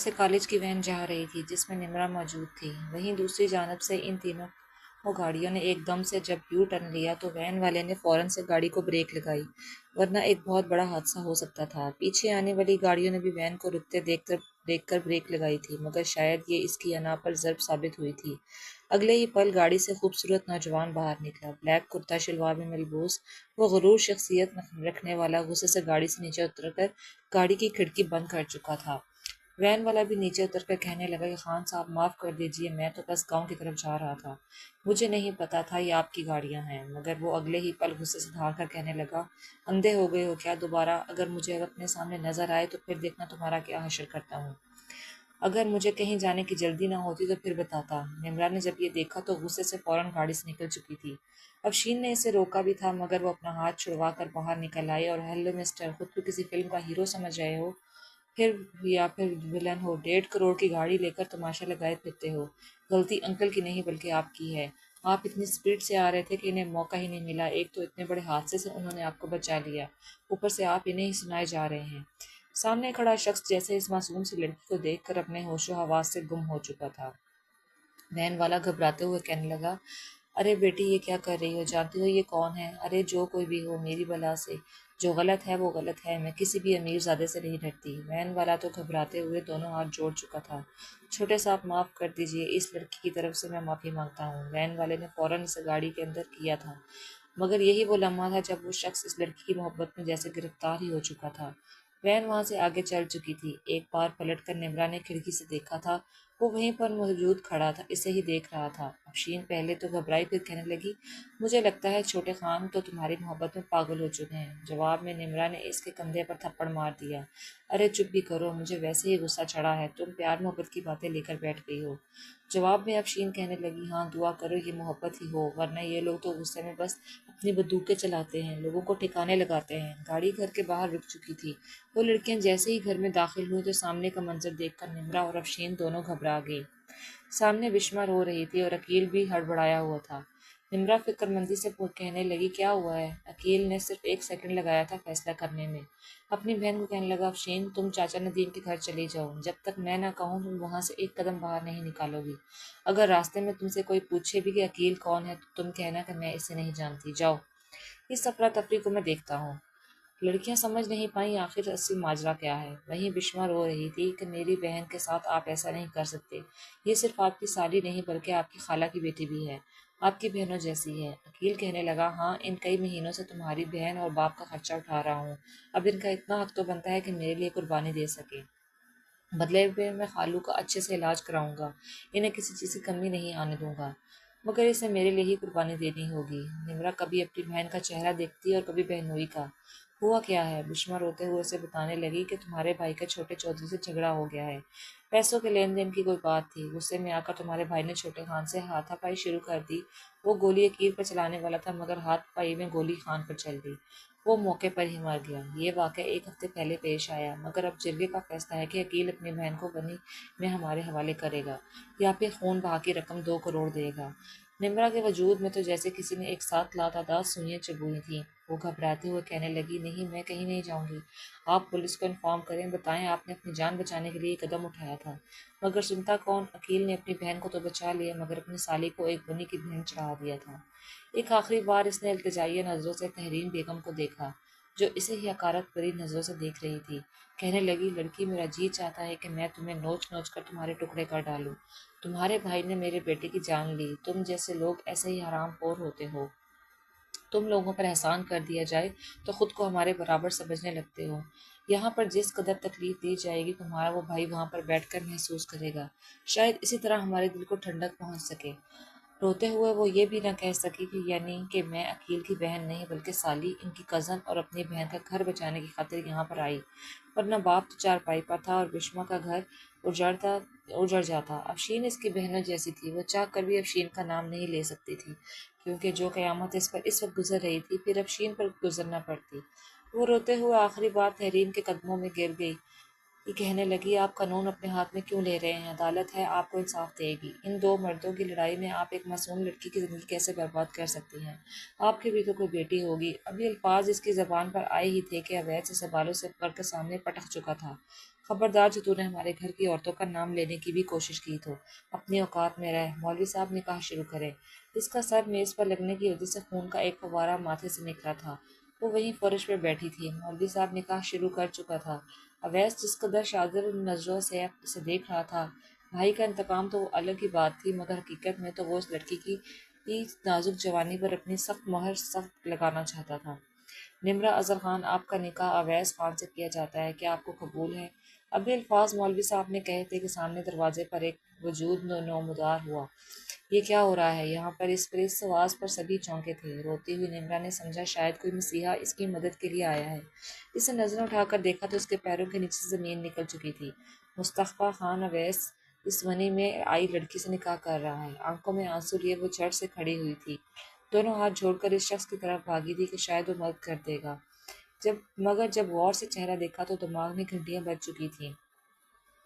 سے کالج کی وین جا رہی تھی جس میں نمرہ موجود تھی۔ وہیں دوسری جانب سے ان تینوں گاڑیوں نے ایک دم سے جب یو ٹرن لیا تو وین والے نے فوراً سے گاڑی کو بریک لگائی، ورنہ ایک بہت بڑا حادثہ ہو سکتا تھا۔ پیچھے آنے والی گاڑیوں نے بھی وین کو رکتے دیکھ کر بریک لگائی تھی، مگر شاید یہ اس کی انا پر ضرب ثابت ہوئی تھی۔ اگلے ہی پل گاڑی سے خوبصورت نوجوان باہر نکلا، بلیک کرتا شلوار میں ملبوس۔ وہ غرور شخصیت رکھنے والا غصے سے گاڑی سے نیچے اتر کر گاڑی کی کھڑکی بند کر چکا تھا۔ وین والا بھی نیچے اتر کر کہنے لگا کہ خان صاحب معاف کر دیجئے، میں تو بس گاؤں کی طرف جا رہا تھا، مجھے نہیں پتا تھا یہ آپ کی گاڑیاں ہیں۔ مگر وہ اگلے ہی پل غصے سے دھاڑ کر کہنے لگا، اندھے ہو گئے ہو کیا؟ دوبارہ اگر مجھے اپنے سامنے نظر آئے تو پھر دیکھنا تمہارا کیا حشر کرتا ہوں۔ اگر مجھے کہیں جانے کی جلدی نہ ہوتی تو پھر بتاتا۔ نمرہ نے جب یہ دیکھا تو غصے سے فوراً گاڑی سے نکل چکی تھی۔ افشین نے اسے روکا بھی تھا، مگر وہ اپنا ہاتھ چھڑوا کر باہر نکل آئی اور ہیلو مسٹر، خود کو کسی فلم کا ہیرو سمجھ رہے ہو یا پھر ولن ہو؟ 1.5 کروڑ کی گاڑی لے کر تماشا لگائے پھرتے ہو۔ غلطی انکل کی نہیں بلکہ آپ کی ہے۔ آپ اتنی سپیڈ سے آ رہے تھے کہ انہیں موقع ہی نہیں ملا، ایک تو اتنے بڑے حادثے سے انہوں نے آپ کو بچا لیا، اوپر سے آپ انہیں ہی سنائے جا رہے ہیں۔ سامنے کھڑا شخص جیسے اس معصوم سی لڑکی کو دیکھ کر اپنے ہوش و حواس سے گم ہو چکا تھا۔ وین والا گھبراتے ہوئے کہنے لگا، ارے بیٹی یہ کیا کر رہی ہو؟ جانتی ہو یہ کون ہے؟ ارے جو کوئی بھی ہو، میری بلا سے جو غلط ہے وہ غلط ہے، میں کسی بھی امیر زادے سے نہیں ڈرتی۔ وین والا تو گھبراتے ہوئے دونوں ہاتھ جوڑ چکا تھا۔ چھوٹے صاحب معاف کر دیجئے، اس لڑکی کی طرف سے میں معافی مانگتا ہوں۔ وین والے نے فوراً اسے گاڑی کے اندر کیا تھا، مگر یہی وہ لمحہ تھا جب وہ شخص اس لڑکی کی محبت میں جیسے گرفتار ہی ہو چکا تھا۔ وین وہاں سے آگے چل چکی تھی۔ ایک بار پلٹ کر نمرہ نے کھڑکی سے دیکھا تھا، وہ وہیں پر موجود کھڑا تھا، اسے ہی دیکھ رہا تھا۔ افشین پہلے تو گھبرائی، پھر کہنے لگی، مجھے لگتا ہے چھوٹے خان تو تمہاری محبت میں پاگل ہو چکے ہیں۔ جواب میں نمرہ نے اس کے کندھے پر تھپڑ مار دیا۔ ارے چپ بھی کرو، مجھے ویسے ہی غصہ چڑھا ہے، تم پیار محبت کی باتیں لے کر بیٹھ گئی ہو۔ جواب میں افشین کہنے لگی، ہاں دعا کرو یہ محبت ہی ہو، ورنہ یہ لوگ تو غصے میں بس اپنی بندوقیں چلاتے ہیں، لوگوں کو ٹھکانے لگاتے ہیں۔ گاڑی گھر کے باہر رک چکی تھی۔ وہ لڑکیاں جیسے ہی گھر میں داخل ہوئیں تو سامنے کا منظر دیکھ کر نمرہ اور افشین دونوں گھبرا گئے۔ سامنے بشمہ رو رہی تھی اور عقیل بھی ہڑبڑایا ہوا تھا۔ نمرہ فکر مندی سے کہنے لگی، کیا ہوا ہے؟ عقیل نے صرف 1 سیکنڈ لگایا تھا فیصلہ کرنے میں۔ اپنی بہن کو کہنے لگا، افشین تم چاچا ندیم کے گھر چلی جاؤ، جب تک میں نہ کہوں تم وہاں سے ایک قدم باہر نہیں نکالو گی۔ اگر راستے میں تم سے کوئی پوچھے بھی کہ عقیل کون ہے تو تم کہنا کہ میں اسے نہیں جانتی، جاؤ، اس افراتفری کو میں دیکھتا ہوں۔ لڑکیاں سمجھ نہیں پائیں آخر اصل ماجرا کیا ہے۔ وہیں بشمہ رو رہی تھی کہ میری بہن کے ساتھ آپ ایسا نہیں کر سکتے، یہ صرف آپ کی سالی نہیں بلکہ آپ کی خالہ کی بیٹی بھی ہے، آپ کی بہنوں جیسی ہے۔ عقیل کہنے لگا، ہاں ان کئی مہینوں سے تمہاری بہن اور باپ کا خرچہ اٹھا رہا ہوں، اب ان کا اتنا حق تو بنتا ہے کہ میرے لیے قربانی دے سکے، بدلے میں خالو کا اچھے سے علاج کراؤں گا، انہیں کسی چیز کی کمی نہیں آنے دوں گا، مگر اسے میرے لیے ہی قربانی دینی ہوگی۔ نمرہ کبھی اپنی بہن کا چہرہ دیکھتی اور کبھی بہنوئی کا۔ ہوا کیا ہے؟ بشمہ روتے ہوئے اسے بتانے لگی کہ تمہارے بھائی کا چھوٹے چودھری سے جھگڑا ہو گیا ہے، پیسوں کے لین دین کی کوئی بات تھی، غصے میں آ کر تمہارے بھائی نے چھوٹے خان سے ہاتھا پائی شروع کر دی، وہ گولی عقیل پر چلانے والا تھا مگر ہاتھ پائی میں گولی خان پر چل گئی، وہ موقع پر ہی مر گیا۔ یہ واقعہ 1 ہفتے پہلے پیش آیا، مگر اب جرگے کا فیصلہ ہے کہ عقیل اپنی بہن کو غنی میں ہمارے حوالے کرے گا یا پھر خون بہا کی رقم 2 کروڑ دے گا۔ نمرہ کے وجود میں تو جیسے کسی نے ایک ساتھ لاتعداد سوئیاں چبھوئی تھیں۔ وہ گھبراتے ہوئے کہنے لگی، نہیں میں کہیں نہیں جاؤں گی، آپ پولیس کو انفارم کریں، بتائیں آپ نے اپنی جان بچانے کے لیے یہ قدم اٹھایا تھا۔ مگر سنتا کون؟ عقیل نے اپنی بہن کو تو بچا لیا مگر اپنی سالی کو ایک بنی کی بہن چڑھا دیا تھا۔ ایک آخری بار اس نے التجائیہ نظروں سے تحرین بیگم کو دیکھا جو اسے ہی حقارت بھری نظروں سے دیکھ رہی تھی۔ کہنے لگی، لڑکی میرا جی چاہتا ہے کہ میں تمہیں نوچ نوچ کر تمہارے ٹکڑے کر ڈالوں، تمہارے بھائی نے میرے بیٹے کی جان لی، تم جیسے لوگ ایسے ہی حرام خور ہوتے ہو، تم لوگوں پر احسان کر دیا جائے تو خود کو ہمارے برابر سمجھنے لگتے ہو، یہاں پر جس قدر تکلیف دی جائے گی تمہارا وہ بھائی وہاں پر بیٹھ کر محسوس کرے گا، شاید اسی طرح ہمارے دل کو ٹھنڈک پہنچ سکے۔ روتے ہوئے وہ یہ بھی نہ کہہ سکی کہ یعنی کہ میں عقیل کی بہن نہیں بلکہ سالی، ان کی کزن، اور اپنی بہن کا گھر بچانے کی خاطر یہاں پر آئی، ورنہ باپ تو چارپائی پر تھا اور بشمہ کا گھر اجڑ جاتا۔ افشین اس کی بہنوں جیسی تھی، وہ چاہ کر بھی افشین کا نام نہیں لے سکتی تھی، کیونکہ جو قیامت اس پر اس وقت گزر رہی تھی پھر افشین پر گزرنا پڑتی۔ وہ روتے ہوئے آخری بار تحرین کے قدموں میں گر گئی، یہ کہنے لگی، آپ قانون اپنے ہاتھ میں کیوں لے رہے ہیں؟ عدالت ہے آپ کو انصاف دے گی، ان 2 مردوں کی لڑائی میں آپ ایک معصوم لڑکی کی زندگی کیسے برباد کر سکتی ہیں؟ آپ کی بھی تو کوئی بیٹی ہوگی۔ ابھی الفاظ اس کی زبان پر آئے ہی تھے کہ اویس اسے بالوں سے پکڑ کر سامنے پٹک چکا تھا۔ خبردار جو تو نے ہمارے گھر کی عورتوں کا نام لینے کی بھی کوشش کی تو اپنی اوقات میں رہ۔ مولوی صاحب نے کہا شروع کرے۔ اس کا سر میز پر لگنے کی وجہ سے خون کا ایک فوارہ ماتھے سے نکلا تھا۔ وہ وہیں فرش پہ بیٹھی تھی۔ مولوی صاحب نے کہا شروع کر چکا تھا۔ اویس جس قدر شاذر نظروں سے اسے دیکھ رہا تھا، بھائی کا انتقام تو وہ الگ ہی بات تھی، مگر حقیقت میں تو وہ اس لڑکی کی نازک جوانی پر اپنی سخت مہر سخت لگانا چاہتا تھا۔ نمرہ اظہر خان، آپ کا نکاح اویس خان سے کیا جاتا ہے، کیا آپ کو قبول ہے؟ ابھی الفاظ مولوی صاحب نے کہے تھے کہ سامنے دروازے پر ایک وجود نمودار ہوا۔ یہ کیا ہو رہا ہے یہاں پر؟ اس آواز پر سبھی چونکے تھے۔ روتی ہوئی نمرہ نے سمجھا شاید کوئی مسیحا اس کی مدد کے لیے آیا ہے۔ اس نے نظریں اٹھا کر دیکھا تو اس کے پیروں کے نیچے سے زمین نکل چکی تھی۔ مصطفیٰ خان اویس اس ونی میں آئی لڑکی سے نکاح کر رہا ہے۔ آنکھوں میں آنسو لیے وہ جھٹ سے کھڑی ہوئی تھی، دونوں ہاتھ جوڑ کر اس شخص کی طرف بھاگی تھی کہ شاید وہ مدد کر دے گا، مگر جب غور سے چہرہ دیکھا تو دماغ میں گھنٹیاں بج چکی تھیں،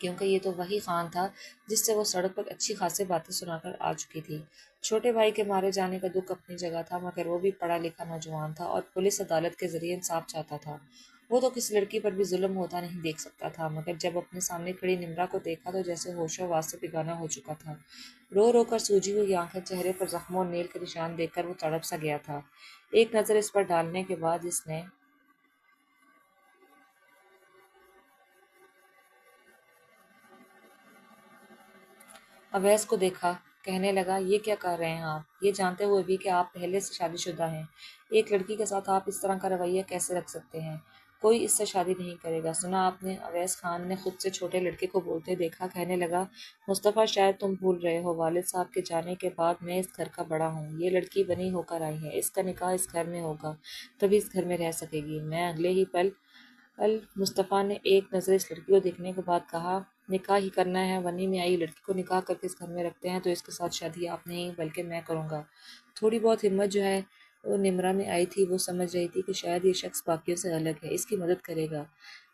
کیونکہ یہ تو وہی خان تھا جس سے وہ سڑک پر اچھی خاصی باتیں سنا کر آ چکی تھی۔ چھوٹے بھائی کے مارے جانے کا دکھ اپنی جگہ تھا، مگر وہ بھی پڑھا لکھا نوجوان تھا اور پولیس عدالت کے ذریعے انصاف چاہتا تھا۔ وہ تو کسی لڑکی پر بھی ظلم ہوتا نہیں دیکھ سکتا تھا، مگر جب اپنے سامنے کھڑی نمرہ کو دیکھا تو جیسے ہوش و واس سے بیگانہ ہو چکا تھا۔ رو رو کر سوجی ہوئی آنکھیں، چہرے پر زخموں اور نیل کے نشان دیکھ کر وہ تڑپ سا گیا تھا۔ ایک نظر اس پر ڈالنے کے بعد اس نے اویس کو دیکھا، کہنے لگا یہ کیا کر رہے ہیں آپ، یہ جانتے ہوئے بھی کہ آپ پہلے سے شادی شدہ ہیں؟ ایک لڑکی کے ساتھ آپ اس طرح کا رویہ کیسے رکھ سکتے ہیں؟ کوئی اس سے شادی نہیں کرے گا، سنا آپ نے؟ اویس خان نے خود سے چھوٹے لڑکے کو بولتے دیکھا، کہنے لگا مصطفیٰ شاید تم بھول رہے ہو، والد صاحب کے جانے کے بعد میں اس گھر کا بڑا ہوں، یہ لڑکی بنی ہو کر آئی ہے، اس کا نکاح اس گھر میں ہوگا، تبھی اس گھر میں رہ سکے گی۔ میں اگلے ہی پل مصطفیٰ نے ایک نظر اس لڑکی کو دیکھنے کے بعد کہا، نکاح ہی کرنا ہے؟ ونی میں آئی لڑکی کو نکاح کر کے اس گھر میں رکھتے ہیں تو اس کے ساتھ شادی آپ نہیں بلکہ میں کروں گا۔ تھوڑی بہت ہمت جو ہے وہ نمرہ میں آئی تھی، وہ سمجھ رہی تھی کہ شاید یہ شخص باقیوں سے الگ ہے، اس کی مدد کرے گا،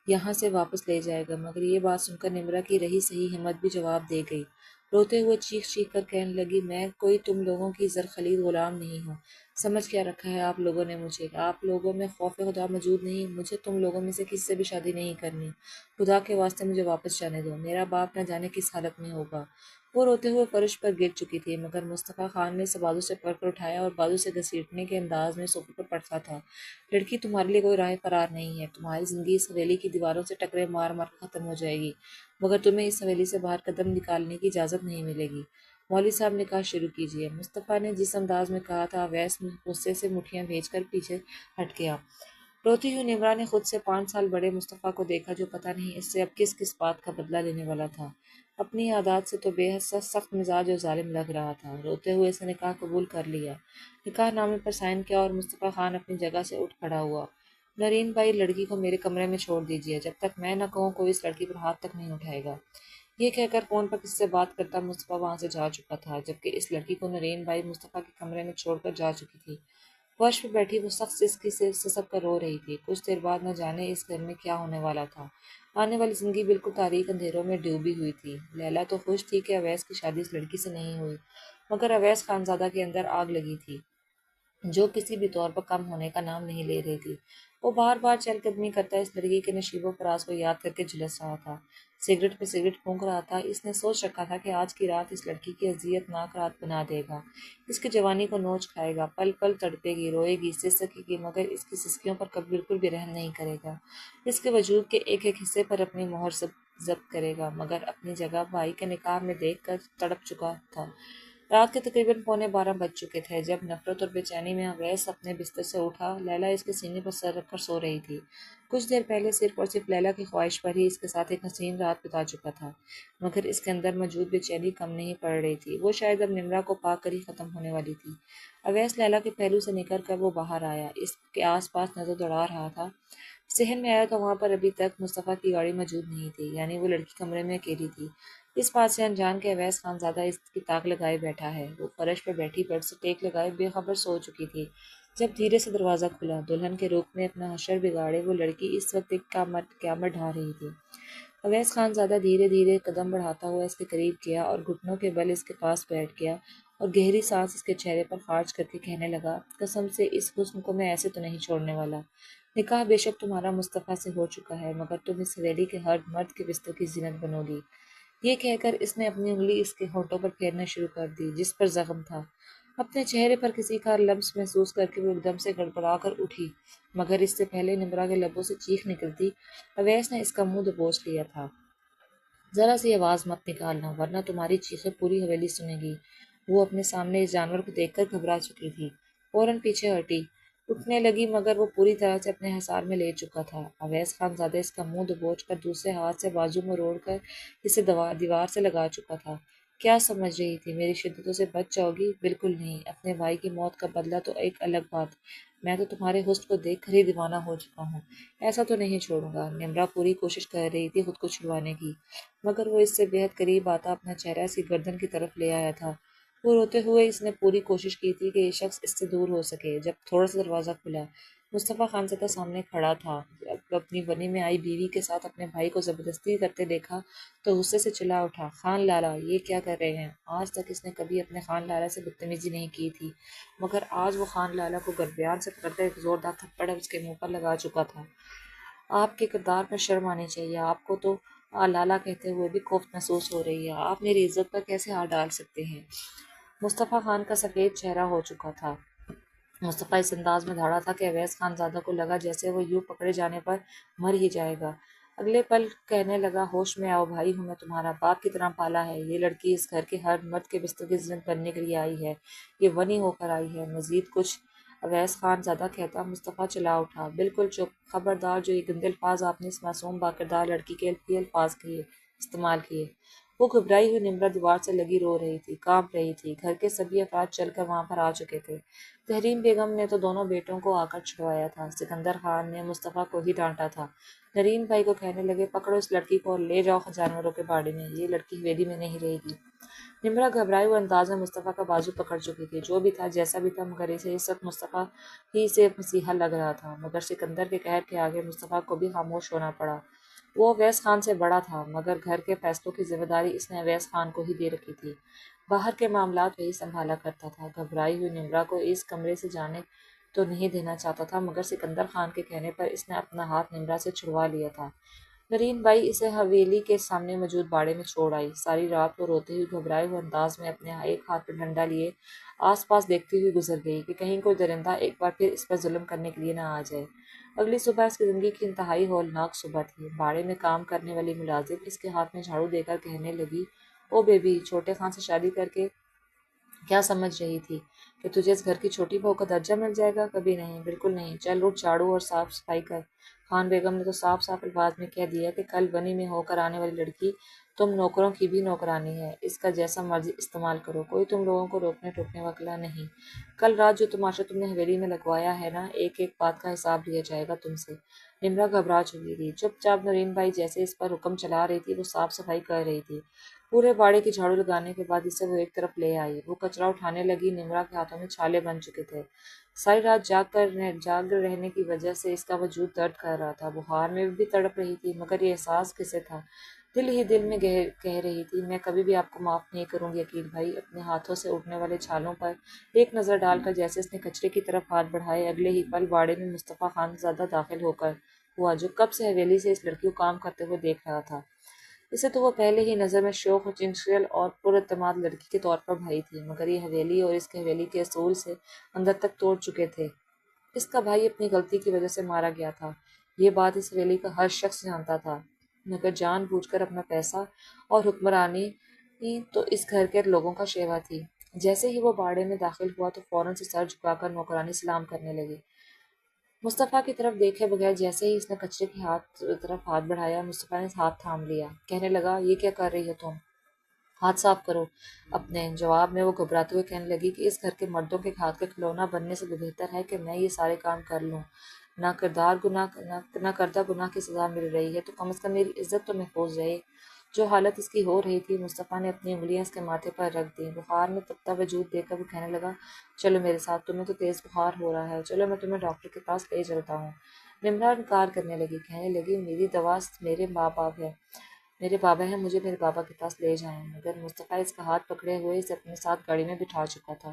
یہاں سے واپس لے جائے گا، مگر یہ بات سن کر نمرہ کی رہی صحیح ہمت بھی جواب دے گئی۔ روتے ہوئے چیخ چیخ کر کہنے لگی، میں کوئی تم لوگوں کی زرخلید غلام نہیں ہوں، سمجھ کیا رکھا ہے آپ لوگوں نے مجھے؟ آپ لوگوں میں خوف خدا موجود نہیں؟ مجھے تم لوگوں میں سے کسی سے بھی شادی نہیں کرنی، خدا کے واسطے مجھے واپس جانے دو، میرا باپ نہ جانے کس حالت میں ہوگا۔ وہ روتے ہوئے فرش پر گر چکی تھی، مگر مصطفیٰ خان نے اسے بازو سے پکڑ کر اٹھایا اور بازو سے گھسیٹنے کے انداز میں صوفے پر پڑتا تھا۔ لڑکی تمہارے لیے کوئی راہ فرار نہیں ہے، تمہاری زندگی اس حویلی کی دیواروں سے ٹکرے مار مار کر ختم ہو جائے گی، مگر تمہیں اس حویلی سے باہر قدم نکالنے کی اجازت نہیں ملے گی۔ مولوی صاحب نے کہا شروع کیجیے۔ مصطفیٰ نے جس انداز میں کہا تھا، اویس غصے سے مٹھیاں بھیج کر پیچھے ہٹ گیا۔ روتی ہوئی نمرہ نے خود سے 5 سال بڑے مصطفیٰ کو دیکھا، جو پتہ نہیں اس سے اب کس کس بات کا بدلہ لینے والا تھا۔ اپنی عادات سے تو بے حد سخت مزاج اور ظالم لگ رہا تھا۔ روتے ہوئے اس نے نکاح قبول کر لیا، نکاح نامے پر سائن کیا اور مصطفیٰ خان اپنی جگہ سے اٹھ کھڑا ہوا۔ نرین بھائی، لڑکی کو میرے کمرے میں چھوڑ دیجیے، جب تک میں نہ کہوں کوئی اس لڑکی پر ہاتھ تک نہیں اٹھائے گا۔ یہ کہہ کر فون پر کسی سے بات کرتا مصطفیٰ وہاں سے جا چکا تھا، جبکہ اس لڑکی کو نرین بھائی مصطفیٰ کے کمرے میں چھوڑ کر جا چکی تھی۔ فرش پہ بیٹھی وہ سخت سسکی سے سسک کر رو رہی تھی۔ کچھ دیر بعد نہ جانے اس گھر میں کیا ہونے والا تھا۔ آنے والی زندگی بالکل تاریک اندھیروں میں ڈوبی ہوئی تھی۔ لیلا تو خوش تھی کہ اویس کی شادی اس لڑکی سے نہیں ہوئی، مگر اویس خانزادہ کے اندر آگ لگی تھی، جو کسی بھی طور پر کم ہونے کا نام نہیں لے رہی تھی۔ وہ بار بار چہل قدمی کرتا اس لڑکی کے نشیب و فراز کو یاد کر کے جھلس رہا تھا، سگریٹ پہ سگریٹ پھونک رہا تھا۔ اس نے سوچ رکھا تھا کہ آج کی رات اس لڑکی کی اذیت ناک رات بنا دے گا، اس کی جوانی کو نوچ کھائے گا، پل پل تڑپے گی، روئے گی، سسکے گی، مگر اس کی سسکیوں پر کبھی بالکل بھی رحم نہیں کرے گا۔ اس کے وجود کے ایک ایک حصے پر اپنی مہر ضبط کرے گا، مگر اپنی جگہ بھائی کے نکاح میں دیکھ کر تڑپ چکا تھا۔ رات کے تقریباً 11:15 بج چکے تھے جب نفرت اور بے چینی میں اویس اپنے بستر سے اٹھا۔ لیلا اس کے سینے پر سر رکھ کر سو رہی تھی۔ کچھ دیر پہلے صرف اور صرف لیلا کی خواہش پر ہی اس کے ساتھ ایک حسین رات بتا چکا تھا، مگر اس کے اندر موجود بے چینی کم نہیں پڑ رہی تھی۔ وہ شاید اب نمرہ کو پا کر ہی ختم ہونے والی تھی۔ اویس لیلا کے پہلو سے نکل کر وہ باہر آیا، اس کے آس پاس نظر دوڑا رہا تھا۔ صحن میں آیا تو وہاں پر ابھی تک مصطفیٰ کی گاڑی موجود نہیں تھی، یعنی وہ لڑکی کمرے میں اکیلی تھی۔ اس بات سے انجان کہ اویس خانزادہ اس کی تاک لگائے بیٹھا ہے، وہ فرش پہ بیٹھی بیڈ سے ٹیک لگائے بے خبر سو چکی تھی۔ جب دھیرے سے دروازہ کھلا، دلہن کے روپ میں اپنا حشر بگاڑے وہ لڑکی اس وقت ایک قیامت ڈھا رہی تھی۔ اویس خانزادہ دھیرے دھیرے قدم بڑھاتا ہوا اس کے قریب گیا اور گھٹنوں کے بل اس کے پاس بیٹھ گیا اور گہری سانس اس کے چہرے پر خارج کر کے کہنے لگا، قسم سے اس حسن کو میں ایسے تو نہیں چھوڑنے والا۔ نکاح بے شک تمہارا مصطفیٰ سے ہو چکا ہے، مگر تم اس حویلی کے ہر مرد کے بستر کی زینت بنو گی۔ یہ کہہ کر اس نے اپنی انگلی اس کے ہونٹوں پر پھیرنا شروع کر دی جس پر زخم تھا۔ اپنے چہرے پر کسی کا لمس محسوس کر کے وہ ایک دم سے گڑبڑا کر اٹھی، مگر اس سے پہلے نمرا کے لبوں سے چیخ نکلتی اویس نے اس کا منہ دبوچ لیا تھا۔ ذرا سی آواز مت نکالنا ورنہ تمہاری چیخیں پوری حویلی سنے گی۔ وہ اپنے سامنے اس جانور کو دیکھ کر گھبرا چکی تھی، فوراً پیچھے ہٹی، اٹھنے لگی مگر وہ پوری طرح سے اپنے حصار میں لے چکا تھا۔ اویس خان زادہ اس کا منہ دبوچ کر دوسرے ہاتھ سے بازو میں روڑ کر اسے دیوار سے لگا چکا تھا۔ کیا سمجھ رہی تھی میری شدتوں سے بچ جاؤ گی؟ بالکل نہیں، اپنے بھائی کی موت کا بدلہ تو ایک الگ بات، میں تو تمہارے حسن کو دیکھ کر ہی دیوانہ ہو چکا ہوں، ایسا تو نہیں چھوڑوں گا۔ نمرا پوری کوشش کر رہی تھی خود کو چھڑوانے کی، مگر وہ اس سے بےحد قریب آتا اپنا چہرہ اس کی گردن کی طرف لے آیا تھا۔ وہ روتے ہوئے اس نے پوری کوشش کی تھی کہ یہ شخص اس سے دور ہو سکے۔ جب تھوڑا سا دروازہ کھلا، مصطفیٰ خانزادہ سامنے کھڑا تھا۔ جب اپنی بنی میں آئی بیوی کے ساتھ اپنے بھائی کو زبردستی کرتے دیکھا تو غصے سے چلا اٹھا، خان لالا یہ کیا کر رہے ہیں؟ آج تک اس نے کبھی اپنے خان لالا سے بدتمیزی نہیں کی تھی، مگر آج وہ خان لالا کو گردیان سے پکڑ کر ایک زوردار تھپڑ اس کے منہ پر لگا چکا تھا۔ آپ کے کردار پر شرم آنی چاہیے، آپ کو تو لالا کہتے ہوئے بھی خوف محسوس ہو رہی ہے، آپ میری عزت پر کیسے ہاتھ ڈال سکتے ہیں؟ مصطفیٰ خان کا سفید چہرہ ہو چکا تھا۔ مصطفیٰ اس انداز میں دھاڑا تھا کہ اویس خان زادہ کو لگا جیسے وہ یوں پکڑے جانے پر مر ہی جائے گا۔ اگلے پل کہنے لگا، ہوش میں آؤ بھائی، ہوں میں تمہارا باپ کی طرح پالا ہے، یہ لڑکی اس گھر کے ہر مرد کے بستر کی زینت بننے کے لیے آئی ہے، یہ ونی ہو کر آئی ہے۔ مزید کچھ اویس خان زادہ کہتا مصطفیٰ چلا اٹھا، بالکل چپ، خبردار جو یہ گندے الفاظ آپ نے اس معصوم باکردار لڑکی کے لیے الفاظ استعمال کیے۔ وہ گھبرائی ہوئی نمرا دیوار سے لگی رو رہی تھی، کانپ رہی تھی۔ گھر کے سبھی افراد چل کر وہاں پر آ چکے تھے۔ تحریم بیگم نے تو دونوں بیٹوں کو آ کر چھڑوایا تھا، سکندر خان نے مصطفیٰ کو ہی ڈانٹا تھا۔ نرین بھائی کو کہنے لگے، پکڑو اس لڑکی کو اور لے جاؤ جانوروں کے باڑے میں، یہ لڑکی حویلی میں نہیں رہے گی۔ نمرا گھبرائے ہوئے انداز میں مصطفیٰ کا بازو پکڑ چکی تھی، جو بھی تھا جیسا بھی تھا، مگر اسے اس وقت مصطفیٰ ہی سے مسیحا لگ رہا تھا۔ مگر سکندر کے قہر کے آگے مصطفیٰ کو بھی خاموش ہونا پڑا۔ وہ اویس خان سے بڑا تھا، مگر گھر کے فیصلوں کی ذمہ داری اس نے اویس خان کو ہی دے رکھی تھی۔ باہر کے معاملات وہی سنبھالا کرتا تھا۔ گھبرائی ہوئی نمرا کو اس کمرے سے جانے تو نہیں دینا چاہتا تھا، مگر سکندر خان کے کہنے پر اس نے اپنا ہاتھ نمرا سے چھڑوا لیا تھا۔ نرین بائی اسے حویلی کے سامنے موجود باڑے میں چھوڑ آئی۔ ساری رات وہ روتے ہوئے گھبرائے ہوئے انداز میں اپنے ایک ہاتھ پہ ڈنڈا لیے آس پاس دیکھتی ہوئی گزر گئی کہ کہیں کوئی درندہ ایک بار پھر اس پر ظلم کرنے کے لیے نہ آ جائے۔ اگلی صبح اس کی زندگی کی انتہائی ہولناک صبح تھی۔ باڑے میں کام کرنے والی ملازم اس کے ہاتھ میں جھاڑو دے کر کہنے لگی، او بیبی، چھوٹے خان سے شادی کر کے کیا سمجھ رہی تھی کہ تجھے اس گھر کی چھوٹی بہو کا درجہ مل جائے گا؟ کبھی نہیں، بالکل نہیں، چل اٹھ، جھاڑو اور صاف صفائی کر۔ خان بیگم نے تو صاف صاف الفاظ میں کہہ دیا کہ کل بنی میں ہو کر آنے والی لڑکی تم نوکروں کی بھی نوکرانی ہے، اس کا جیسا مرضی استعمال کرو، کوئی تم لوگوں کو روکنے ٹوکنے والا نہیں۔ کل رات جو تماشا تم نے حویلی میں لگوایا ہے نا، ایک ایک بات کا حساب لیا جائے گا تم سے۔ نمرا گھبرا چکی تھی۔ چپ چاپ نرین بھائی جیسے اس پر حکم چلا رہی تھی، وہ صاف صفائی کر رہی تھی۔ پورے باڑے کی جھاڑو لگانے کے بعد اسے وہ ایک طرف لے آئی۔ وہ کچرا اٹھانے لگی، نمرا کے ہاتھوں میں چھالے بن چکے تھے۔ ساری رات جاگ رہنے کی وجہ سے اس کا وجود درد کر رہا تھا، بخار میں بھی تڑپ رہی تھی، مگر یہ احساس کسے تھا؟ دل ہی دل میں کہہ رہی تھی، میں کبھی بھی آپ کو معاف نہیں کروں گی عقیل بھائی۔ اپنے ہاتھوں سے اٹھنے والے چھالوں پر ایک نظر ڈال کر جیسے اس نے کچرے کی طرف ہاتھ بڑھائے، اگلے ہی پل باڑے میں مصطفیٰ خان زادہ داخل ہوا جو کب سے حویلی سے اس لڑکی کو کام کرتے ہوئے دیکھ رہا تھا۔ اسے تو وہ پہلے ہی نظر میں شوخ و چنچل اور پراعتماد لڑکی کے طور پر بھائی تھی، مگر یہ حویلی اور اس کے حویلی کے اصول سے اندر تک توڑ چکے تھے۔ اس کا بھائی اپنی غلطی کی وجہ سے مارا گیا تھا، یہ بات اس حویلی کا ہر شخص جانتا تھا، مگر جان بوجھ کر اپنا پیسہ اور حکمرانی تو اس گھر کے لوگوں کا شیوا تھی۔ جیسے ہی وہ باڑے میں داخل ہوا تو فوراً سے سر جھکا کر نوکرانی سلام کرنے لگی، مصطفیٰ کی طرف دیکھے بغیر۔ جیسے ہی اس نے کچرے کی طرف ہاتھ بڑھایا، مصطفیٰ نے ہاتھ تھام لیا، کہنے لگا، یہ کیا کر رہی ہو تم؟ ہاتھ صاف کرو اپنے۔ جواب میں وہ گھبراتے ہوئے کہنے لگی کہ اس گھر کے مردوں کے ہاتھ کا کھلونا بننے سے بہتر ہے کہ میں یہ سارے کام کر لوں۔ نہ کردہ گناہ کی سزا مل رہی ہے تو کم از کم میری عزت تو محفوظ رہے۔ جو حالت اس کی ہو رہی تھی، مصطفیٰ نے اپنی انگلیاں اس کے ماتھے پر رکھ دیں۔ بخار میں تپتا وجود دیکھ کر وہ کہنے لگا، چلو میرے ساتھ، تمہیں تو تیز بخار ہو رہا ہے، چلو میں تمہیں ڈاکٹر کے پاس لے چلتا ہوں۔ نمرا انکار کرنے لگی، کہنے لگی، میری دوا میرے ماں باپ ہے، میرے بابا ہیں، مجھے میرے بابا کے پاس لے جائیں۔ مگر مصطفیٰ اس کا ہاتھ پکڑے ہوئے اسے اپنے ساتھ گاڑی میں بٹھا چکا تھا۔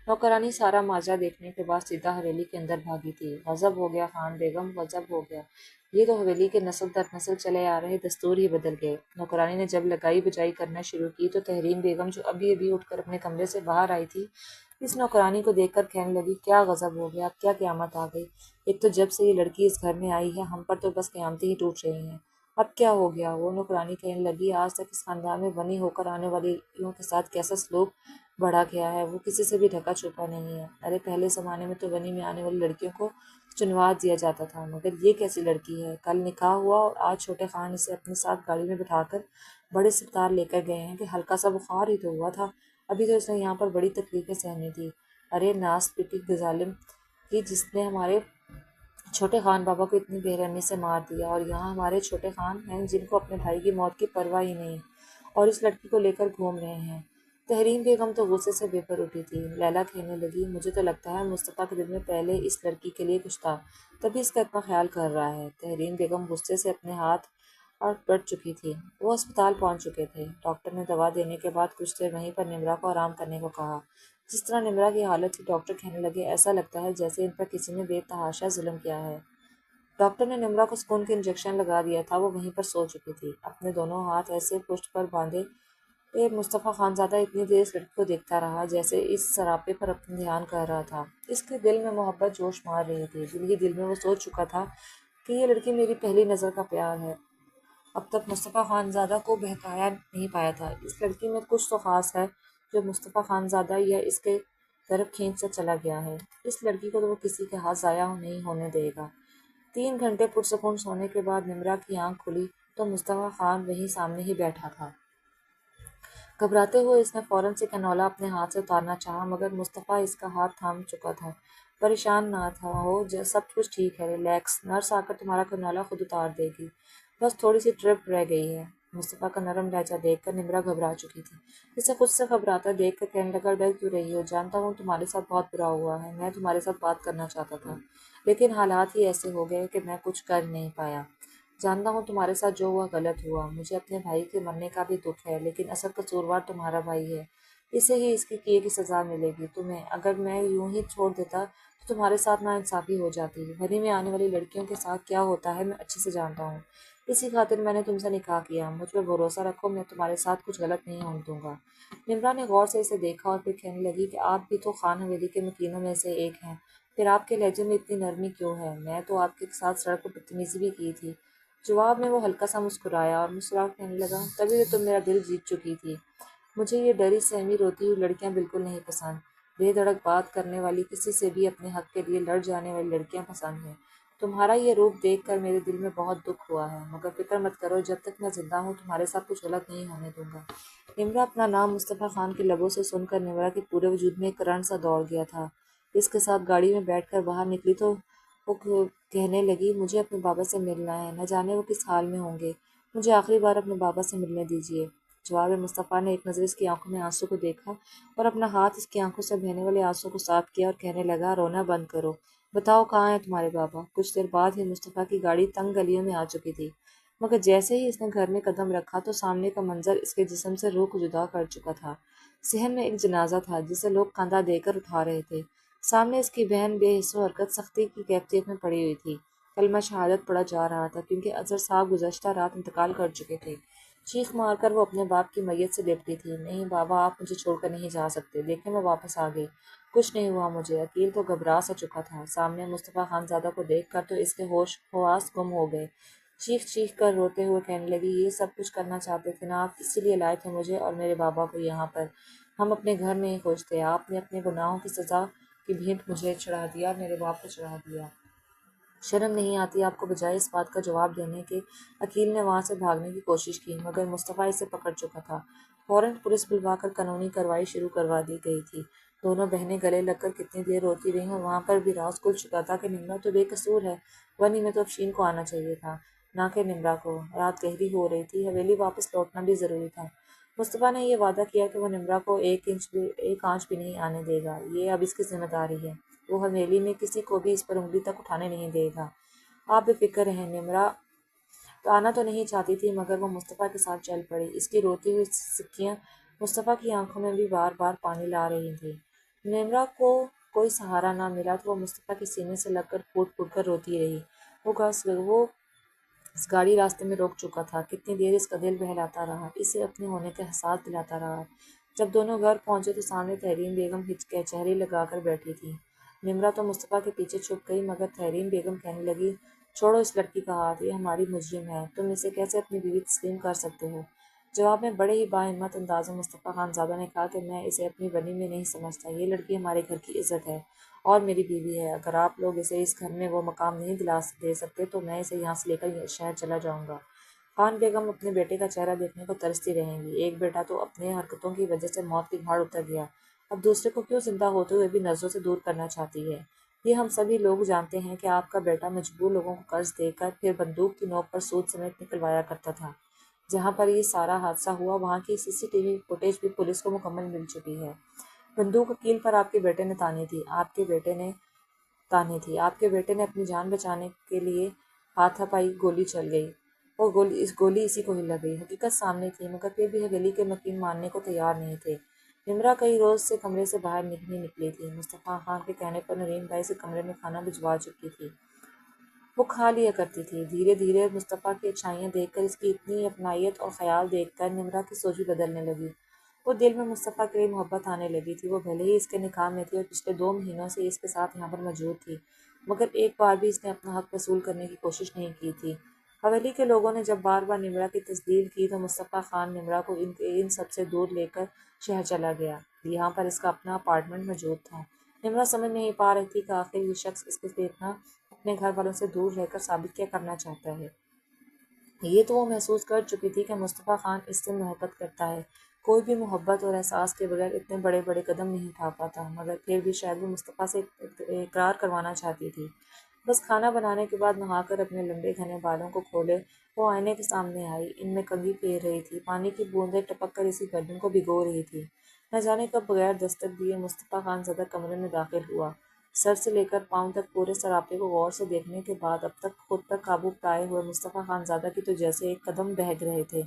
نوکرانی سارا ماجرا دیکھنے کے بعد سیدھا حویلی کے اندر بھاگی تھی۔ غضب ہو گیا خان بیگم، غضب ہو گیا۔ یہ تو حویلی کے نسل در نسل چلے آ رہے دستور ہی بدل گئے۔ نوکرانی نے جب لگائی بجائی کرنا شروع کی تو تحریم بیگم جو ابھی ابھی اٹھ کر اپنے کمرے سے باہر آئی تھی، اس نوکرانی کو دیکھ کر کہنے لگی، کیا غضب ہو گیا، اب کیا قیامت آ گئی؟ ایک تو جب سے یہ لڑکی اس گھر میں آئی ہے ہم پر تو بس قیامتیں ہی ٹوٹ رہی ہیں۔ اب کیا ہو گیا؟ وہ نوکرانی کہنے لگی، آج تک اس خاندان میں بنی ہو کر آنے والی لڑکیوں کے ساتھ کیسا سلوک بڑھا گیا ہے، وہ کسی سے بھی ڈھکا چھپا نہیں ہے۔ ارے پہلے زمانے میں تو بنی میں آنے والی لڑکیوں کو چنوا دیا جاتا تھا، مگر یہ کیسی لڑکی ہے؟ کل نکاح ہوا اور آج چھوٹے خان اسے اپنے ساتھ گاڑی میں بٹھا کر بڑے اسپتال لے کر گئے ہیں کہ ہلکا سا بخار ہی تو ہوا تھا، ابھی تو اس نے یہاں پر بڑی تکلیفیں سہنی تھی۔ ارے ناس پٹی ظالم کی، جس نے ہمارے چھوٹے خان بابا کو اتنی بے رحمی سے مار دیا، اور یہاں ہمارے چھوٹے خان ہیں جن کو اپنے بھائی کی موت کی پرواہ ہی نہیں، اور اس لڑکی کو لے کر گھوم رہے ہیں۔ تحریم بیگم تو غصے سے بے پر اٹھی تھی۔ لیلا کہنے لگی، مجھے تو لگتا ہے مصطفیٰ کے دل میں پہلے اس لڑکی کے لیے کچھ تھا، تبھی اس کا اتنا خیال کر رہا ہے۔ تحریم بیگم غصے سے اپنے ہاتھ اور ڈٹ چکی تھی۔ وہ اسپتال پہنچ چکے تھے۔ ڈاکٹر نے دوا دینے کے بعد کچھ دیر وہیں پر نمرا کو آرام کرنے کو کہا۔ جس طرح نمرا کی حالت تھی، ڈاکٹر کہنے لگے، ایسا لگتا ہے جیسے ان پر کسی نے بے تحاشا ظلم کیا ہے۔ ڈاکٹر نے نمرا کو سکون کے انجیکشن لگا دیا تھا، وہ وہیں پر سو چکی تھی، اپنے دونوں ہاتھ ایسے پشت پر باندھے۔ مصطفیٰ خانزادہ اتنی دیر اس لڑکی کو دیکھتا رہا جیسے اس سراپے پر اپنا دھیان کر رہا تھا۔ اس کے دل میں محبت جوش مار رہی تھی، دل ہی دل میں وہ سوچ چکا تھا کہ یہ لڑکی میری پہلی نظر کا پیار ہے۔ اب تک مصطفیٰ خانزادہ کو بہکایا نہیں پایا تھا، اس لڑکی میں کچھ تو خاص ہے جو مصطفیٰ خانزادہ یا اس کے طرف کھینچ سے چلا گیا ہے۔ اس لڑکی کو تو وہ کسی کے ہاتھ ضائع نہیں ہونے دے گا۔ 3 گھنٹے پرسکون سونے کے بعد نمرا کی آنکھ کھلی تو مصطفیٰ خان وہیں سامنے ہی بیٹھا تھا۔ گھبراتے ہوئے اس نے فوراً سے کنولا اپنے ہاتھ سے اتارنا چاہا، مگر مصطفیٰ اس کا ہاتھ تھام چکا تھا۔ پریشان نہ تھا ہو، سب کچھ ٹھیک ہے، ریلیکس، نرس آ کر تمہارا کنولا خود اتار دے گی، بس تھوڑی سی ٹرپ رہ گئی ہے۔ مصطفیٰ کا نرم لہجہ دیکھ کر نمرا گھبرا چکی تھی۔ اسے خود سے گھبراتا دیکھ کر کہنے لگا، ڈر کیوں رہی ہو؟ جانتا ہوں تمہارے ساتھ بہت برا ہوا ہے، میں تمہارے ساتھ بات کرنا چاہتا تھا، لیکن حالات ہی ایسے ہو گئے کہ میں کچھ کر نہیں پایا۔ جانتا ہوں تمہارے ساتھ جو ہوا غلط ہوا، مجھے اپنے بھائی کے مرنے کا بھی دکھ ہے، لیکن اصل قصوروار تمہارا بھائی ہے، اسے ہی اس کے کیے کی سزا ملے گی تمہیں۔ اگر میں یوں ہی چھوڑ دیتا تو تمہارے ساتھ ناانصافی ہو جاتی۔ بھری میں آنے والی لڑکیوں کے ساتھ کیا ہوتا ہے میں اچھے سے جانتا ہوں، اسی خاطر میں نے تم سے نکاح کیا، مجھ پہ بھروسہ رکھو، میں تمہارے ساتھ کچھ غلط نہیں ہونے دوں گا۔ نمرا نے غور سے اسے دیکھا اور پھر کہنے لگی کہ آپ بھی تو خان حویلی کے مکینوں میں سے ایک ہیں، پھر آپ کے لہجے میں اتنی نرمی کیوں ہے؟ میں تو آپ کے ساتھ سڑک پر بدتمیزی بھی کی تھی۔ جواب میں وہ ہلکا سا مسکرایا اور مسکرا کر کہنے لگا، تبھی تو تم میرا دل جیت چکی تھی۔ مجھے یہ ڈری سہمی روتی ہوئی لڑکیاں بالکل نہیں پسند، بے دھڑک بات کرنے والی، کسی سے بھی اپنے حق کے لیے لڑ جانے والی لڑکیاں پسند ہیں۔ تمہارا یہ روپ دیکھ کر میرے دل میں بہت دکھ ہوا ہے، مگر فکر مت کرو، جب تک میں زندہ ہوں تمہارے ساتھ کچھ غلط نہیں ہونے دوں گا۔ نمرا اپنا نام مصطفیٰ خان کے لبوں سے سن کر نمرا کے پورے وجود میں ایک کرنٹ سا دوڑ گیا تھا۔ اس کے ساتھ گاڑی میں بیٹھ کر باہر نکلی تو وہ کہنے لگی، مجھے اپنے بابا سے ملنا ہے، نہ جانے وہ کس حال میں ہوں گے، مجھے آخری بار اپنے بابا سے ملنے دیجیے۔ جواب میں مصطفیٰ نے ایک نظر اس کی آنکھوں میں آنسو کو دیکھا اور اپنا ہاتھ اس کی آنکھوں سے بہنے والے آنسو کو صاف کیا اور کہنے لگا، رونا بند کرو، بتاؤ کہاں ہیں تمہارے بابا؟ کچھ دیر بعد ہی مصطفیٰ کی گاڑی تنگ گلیوں میں آ چکی تھی، مگر جیسے ہی اس نے گھر میں قدم رکھا تو سامنے کا منظر اس کے جسم سے روح کو جدا کر چکا تھا۔ صحن میں ایک جنازہ تھا جسے لوگ کندھا دے کر اٹھا رہے تھے۔ سامنے اس کی بہن بے حس و حرکت سختی کی کیفیت میں پڑی ہوئی تھی، کلمہ شہادت پڑھا جا رہا تھا کیونکہ اظہر صاحب گزشتہ رات انتقال کر چکے تھے۔ چیخ مار کر وہ اپنے باپ کی میت سے لپٹی تھی، نہیں بابا، آپ مجھے چھوڑ کر نہیں جا سکتے، دیکھیں میں واپس آ گئی، کچھ نہیں ہوا مجھے۔ عقیل تو گھبرا سا چکا تھا، سامنے مصطفیٰ خانزادہ کو دیکھ کر تو اس کے ہوش حواس گم ہو گئے۔ چیخ چیخ کر روتے ہوئے کہنے لگی، یہ سب کچھ کرنا چاہتے تھے نا آپ، اسی لیے لائے تھے مجھے اور میرے بابا کو یہاں پر، ہم اپنے گھر میں ہی خوش تھے، آپ نے اپنے گناہوں کی سزا کی بھینٹ مجھے چڑھا دیا اور میرے باپ کو چڑھا دیا۔ شرم نہیں آتی آپ کو؟ بجائے اس بات کا جواب دینے کے عقیل نے وہاں سے بھاگنے کی کوشش کی، مگر مصطفیٰ اسے پکڑ چکا تھا۔ فوراً پولیس بلوا کر قانونی کارروائی شروع کروا دی گئی تھی۔ دونوں بہنیں گلے لگ کر کتنی دیر روتی رہیں اور وہاں پر بھی راز کھل چکا تھا کہ نمرا تو بے قصور ہے، ونی میں تو افشین کو آنا چاہیے تھا، نہ کہ نمرا کو۔ رات گہری ہو رہی تھی، حویلی واپس لوٹنا بھی ضروری تھا۔ مصطفیٰ نے یہ وعدہ کیا کہ وہ نمرا کو ایک آنچ بھی نہیں آنے دے گا، یہ اب اس کی ذمہ داری ہے، وہ حویلی میں کسی کو بھی اس پر انگلی تک اٹھانے نہیں دے گا۔ آپ بے فکر رہیں، نمرا آنا تو نہیں چاہتی تھی مگر وہ مصطفیٰ کے ساتھ چل پڑی۔ اس کی روتی ہوئی سکیاں مصطفیٰ کی آنکھوں میں بھی بار بار پانی لا رہی تھیں۔ نمرہ کو کوئی سہارا نہ ملا تو وہ مصطفیٰ کے سینے سے لگ کر پھوٹ پھوٹ کر روتی رہی۔ وہ اس گاڑی راستے میں روک چکا تھا۔ کتنی دیر اس کا دل بہلاتا رہا، اسے اپنے ہونے کا احساس دلاتا رہا۔ جب دونوں گھر پہنچے تو سامنے تحریم بیگم کچہری لگا کر بیٹھی تھی۔ نمرہ تو مصطفیٰ کے پیچھے چھپ گئی مگر تحریم بیگم کہنے لگی، چھوڑو اس لڑکی کا ہاتھ، یہ ہماری مجرم ہے، تم اسے کیسے اپنی بیوی تسلیم کر سکتے ہو؟ جواب میں بڑے ہی باہمت انداز میں مصطفیٰ خان زادہ نے کہا کہ میں اسے اپنی بنی میں نہیں سمجھتا، یہ لڑکی ہمارے گھر کی عزت ہے اور میری بیوی ہے، اگر آپ لوگ اسے اس گھر میں وہ مقام نہیں دے سکتے تو میں اسے یہاں سے لے کر شہر چلا جاؤں گا۔ خان بیگم اپنے بیٹے کا چہرہ دیکھنے کو ترستی رہیں گی۔ ایک بیٹا تو اپنے حرکتوں کی وجہ سے موت کی گھاٹ اتر گیا، اب دوسرے کو کیوں زندہ ہوتے ہوئے بھی نظروں سے دور کرنا چاہتی ہے؟ یہ ہم سبھی لوگ جانتے ہیں کہ آپ کا بیٹا مجبور لوگوں کو قرض دے کر پھر بندوق کی نوک پر سود سمیت نکلوایا کرتا تھا۔ جہاں پر یہ سارا حادثہ ہوا وہاں کی CCTV فوٹیج بھی پولیس کو مکمل مل چکی ہے۔ بندوق کیل پر آپ کے بیٹے نے تانی تھی، آپ کے بیٹے نے اپنی جان بچانے کے لیے ہاتھا پائی گولی چل گئی، گولی اسی کو ہی لگ گئی۔ حقیقت سامنے تھی مگر پھر بھی حویلی کے مکین ماننے کو تیار نہیں تھے۔ نمرہ کئی روز سے کمرے سے باہر نہیں نکلی تھی۔ مصطفیٰ خان کے کہنے پر نریم بھائی سے کمرے میں کھانا بھجوا چکی تھی، وہ کھا لیا کرتی تھی۔ دھیرے دھیرے مصطفیٰ کی اچھائیاں دیکھ کر، اس کی اتنی اپنائیت اور خیال دیکھ کر نمرہ کی سوچ بھی بدلنے لگی۔ وہ دل میں مصطفیٰ کے لیے محبت آنے لگی تھی۔ وہ بھلے ہی اس کے نکاح میں تھی اور پچھلے 2 مہینوں سے اس کے ساتھ یہاں پر موجود تھی مگر ایک بار بھی اس نے اپنا حق وصول کرنے کی کوشش نہیں کی تھی۔ حویلی کے لوگوں نے جب بار بار نمرہ کی تصدیق کی تو مصطفیٰ خان نمرہ کو ان سب سے دور لے کر شہر چلا گیا۔ یہاں پر اس کا اپنا اپارٹمنٹ موجود تھا۔ نمرہ سمجھ نہیں پا رہی تھی کہ آخر یہ شخص اس کے اتنا اپنے گھر والوں سے دور رہ کر ثابت کیا کرنا چاہتا ہے۔ یہ تو وہ محسوس کر چکی تھی کہ مصطفیٰ خان اس سے محبت کرتا ہے۔ کوئی بھی محبت اور احساس کے بغیر اتنے بڑے بڑے قدم نہیں اٹھا پاتا، مگر پھر بھی شاید وہ مصطفیٰ سے اقرار کروانا چاہتی تھی۔ بس کھانا بنانے کے بعد نہا کر اپنے لمبے گھنے بالوں کو کھولے وہ آئینے کے سامنے آئی، ان میں کنگھی پھیر رہی تھی، پانی کی بوندیں ٹپک کر اسی گردن کو بھگو رہی تھی۔ نہ جانے کب بغیر دستک دیے مصطفیٰ خان زادہ کمرے میں داخل ہوا۔ سر سے لے کر پاؤں تک پورے سراپے کو غور سے دیکھنے کے بعد اب تک خود پر قابو پائے ہوئے مصطفیٰ خان زادہ کی تو جیسے ایک قدم بہک رہے تھے۔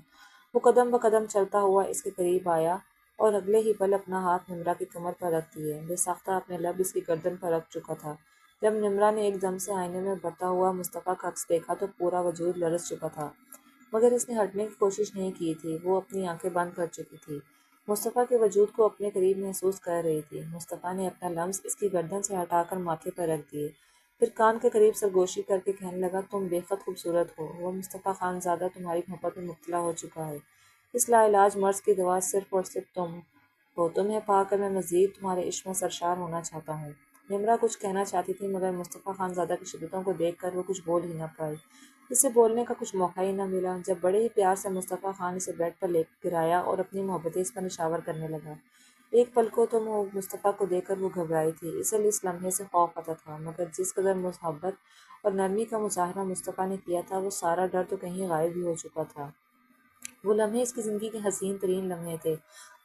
وہ قدم بقدم چلتا ہوا اس کے قریب آیا اور اگلے ہی پل اپنا ہاتھ نمرہ کی کمر پر رکھ دیے، بے ساختہ اپنے لب اس کی گردن پر رکھ چکا تھا۔ جب نمرہ نے ایک دم سے آئینے میں ابھرتا ہوا مصطفیٰ کا عکس دیکھا تو پورا وجود لرز چکا تھا، مگر اس نے ہٹنے کی کوشش نہیں کی تھی، وہ اپنی آنکھیں بند کر چکی تھی، مصطفیٰ کے وجود کو اپنے قریب محسوس کر رہی تھی۔ مصطفیٰ نے اپنا لمس اس کی گردن سے ہٹا کر ماتھے پر رکھ دیے، پھر کان کے قریب سرگوشی کر کے کہنے لگا، تم بے حد خوبصورت ہو، وہ مصطفیٰ خان زادہ تمہاری محبت میں مبتلا ہو چکا ہے، اس لاعلاج مرض کی دوا صرف اور صرف تم ہو، تمہیں پا کر میں مزید تمہارے عشق میں سرشار ہونا چاہتا ہوں۔ نمرہ کچھ کہنا چاہتی تھی مگر مصطفیٰ خان زادہ کی شدتوں کو دیکھ کر وہ کچھ بول ہی نہ پائی، اسے بولنے کا کچھ موقع ہی نہ ملا۔ جب بڑے ہی پیار سے مصطفیٰ خان اسے بیڈ پر لے گرایا اور اپنی محبتیں اس پر نشاور کرنے لگا۔ ایک پل کو تو مصطفیٰ کو دیکھ کر وہ گھبرائی تھی، اسے اس لمحے سے خوف آتا تھا، مگر جس قدر محبت اور نرمی کا مظاہرہ مصطفیٰ نے کیا تھا وہ سارا ڈر تو کہیں غائب ہی ہو چکا تھا۔ وہ لمحے اس کی زندگی کے حسین ترین لمحے تھے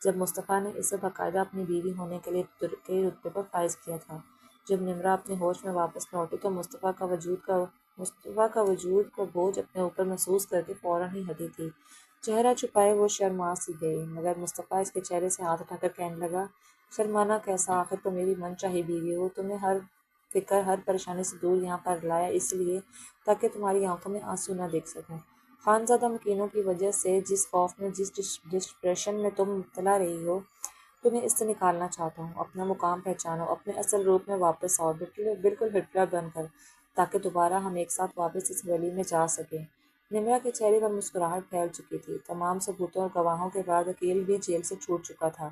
جب مصطفیٰ نے اسے باقاعدہ اپنی بیوی ہونے کے لیے کے رتبے پر فائز کیا تھا۔ جب نمرہ اپنے ہوش میں واپس لوٹی تو مصطفیٰ کا وجود کا بوجھ اپنے اوپر محسوس کر کے فوراً ہی ہٹی تھی، چہرہ چھپائے وہ شرما سی گئی، مگر مصطفیٰ اس کے چہرے سے ہاتھ اٹھا کر کہنے لگا، شرمانا کیسا، آخر تو میری من چاہی بیوی ہو، تمہیں ہر فکر ہر پریشانی سے دور یہاں پر لایا اس لیے تاکہ تمہاری آنکھوں میں آنسو نہ دیکھ سکوں۔ خانزادہ مکینوں کی وجہ سے جس خوف میں، جس ڈپریشن میں تم مبتلا رہی ہو، تمہیں اس سے نکالنا چاہتا ہوں، اپنا مقام پہچانو، اپنے اصل روپ میں واپس آؤ، بالکل ہٹلر بن کر، تاکہ دوبارہ ہم ایک ساتھ واپس اس ویلی میں جا سکیں۔ نمرہ کے چہرے پر مسکراہٹ پھیل چکی تھی، تمام ثبوتوں اور گواہوں کے بعد عقیل بھی جیل سے چھوٹ چکا تھا۔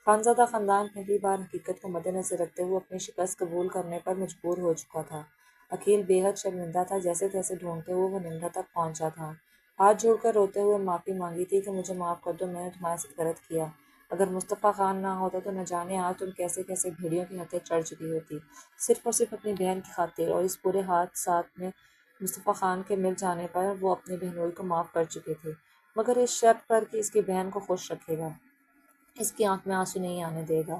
خانزادہ خاندان پہلی بار حقیقت کو مد نظر رکھتے ہوئے اپنی شکست قبول کرنے پر مجبور ہو چکا تھا۔ عقیل بے حد شرمندہ تھا، جیسے تیسے ڈھونڈتے ہوئے وہ نمرہ تک پہنچا تھا، ہاتھ جوڑ کر روتے ہوئے معافی مانگی تھی کہ مجھے معاف کر دو، میں نے تمہارے ساتھ غلط کیا، اگر مصطفیٰ خان نہ ہوتا تو نہ جانے آج تم کیسے کیسے بھیڑیوں کی ہتھیلی چڑھ چکی ہوتی، صرف اور صرف اپنی بہن کی خاطر۔ اور اس پورے حادثات میں مصطفیٰ خان کے مل جانے پر وہ اپنی بہنوئی کو معاف کر چکے تھے، مگر اس شرط پر کہ اس کی بہن کو خوش رکھے گا، اس کی آنکھ میں آنسو نہیں آنے دے گا۔